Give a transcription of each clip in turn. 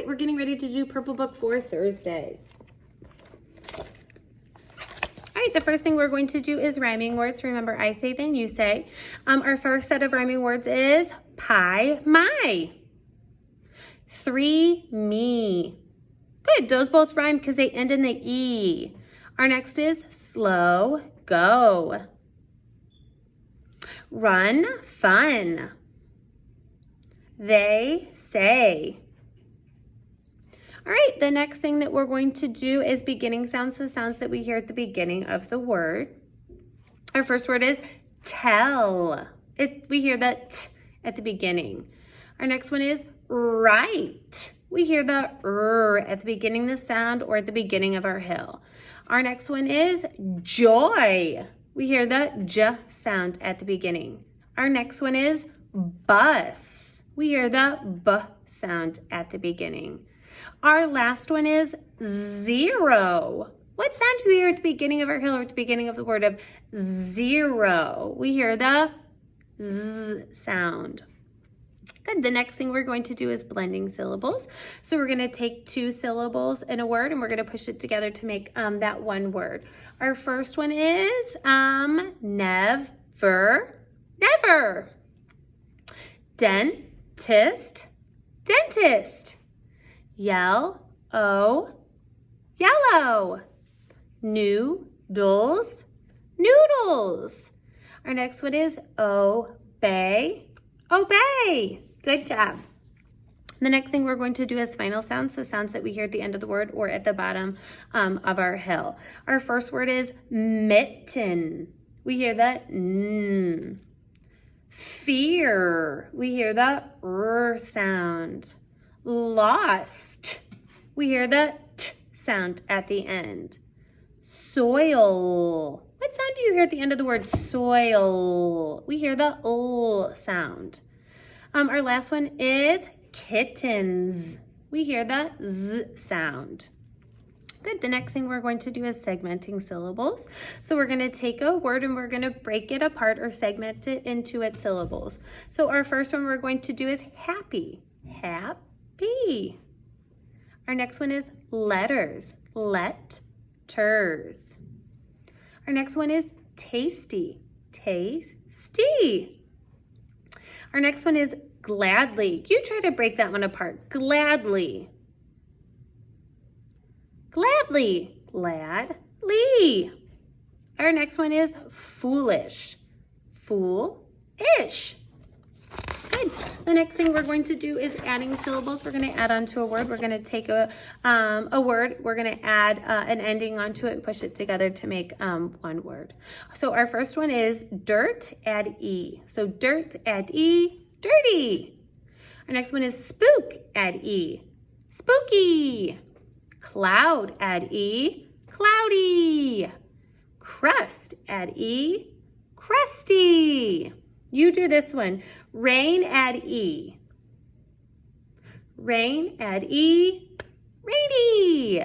right, we're getting ready to do Purple Book for Thursday. All right, the first thing we're going to do is rhyming words. Remember, I say, then you say. Our first set of rhyming words is pie, my. 3, me. Good, those both rhyme because they end in the E. Our next is slow, go. Run, fun. They say. All right, the next thing that we're going to do is beginning sounds, the sounds that we hear at the beginning of the word. Our first word is tell. We hear the T at the beginning. Our next one is right. We hear the R at the beginning of the sound or at the beginning of our hill. Our next one is joy. We hear the J sound at the beginning. Our next one is bus. We hear the B sound at the beginning. Our last one is zero. What sound do we hear at the beginning of our hill or at the beginning of the word of zero? We hear the Z sound. Good. The next thing we're going to do is blending syllables. So we're going to take 2 syllables in a word and we're going to push it together to make that one word. Our first one is never, never. Dentist, dentist. Yellow, yellow. Noodles, noodles. Our next one is obey, obey. Good job. The next thing we're going to do is final sounds, so sounds that we hear at the end of the word or at the bottom of our hill. Our first word is mitten. We hear the N. Fear. We hear the R sound. Lost. We hear the T sound at the end. Soil. What sound do you hear at the end of the word soil? We hear the L sound. Our last one is kittens. We hear the Z sound. Good. The next thing we're going to do is segmenting syllables. So we're going to take a word and we're going to break it apart or segment it into its syllables. So our first one we're going to do is happy. Happy. Our next one is letters. Letters. Our next one is tasty. Tasty. Our next one is gladly. You try to break that one apart. Gladly. Gladly. Gladly. Our next one is foolish. Foolish. Good. The next thing we're going to do is adding syllables. We're going to add onto a word. We're going to take a word. We're going to add an ending onto it and push it together to make one word. So our first one is dirt, add E. So dirt, add E, dirty. Our next one is spook, add E. Spooky. Cloud, add E. Cloudy. Crust, add E. Crusty. You do this one. Rain, add E. Rain, add E. Rainy.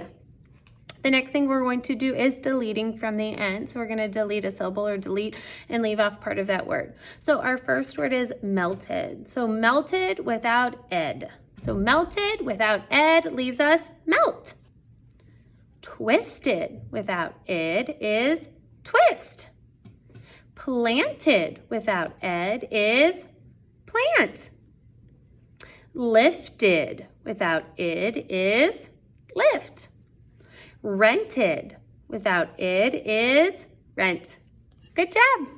The next thing we're going to do is deleting from the end. So we're going to delete a syllable or delete and leave off part of that word. So our first word is melted. So melted without ed. So melted without ed leaves us melt. Twisted without id is twist. Planted without ed is plant. Lifted without id is lift. Rented without id is rent. Good job.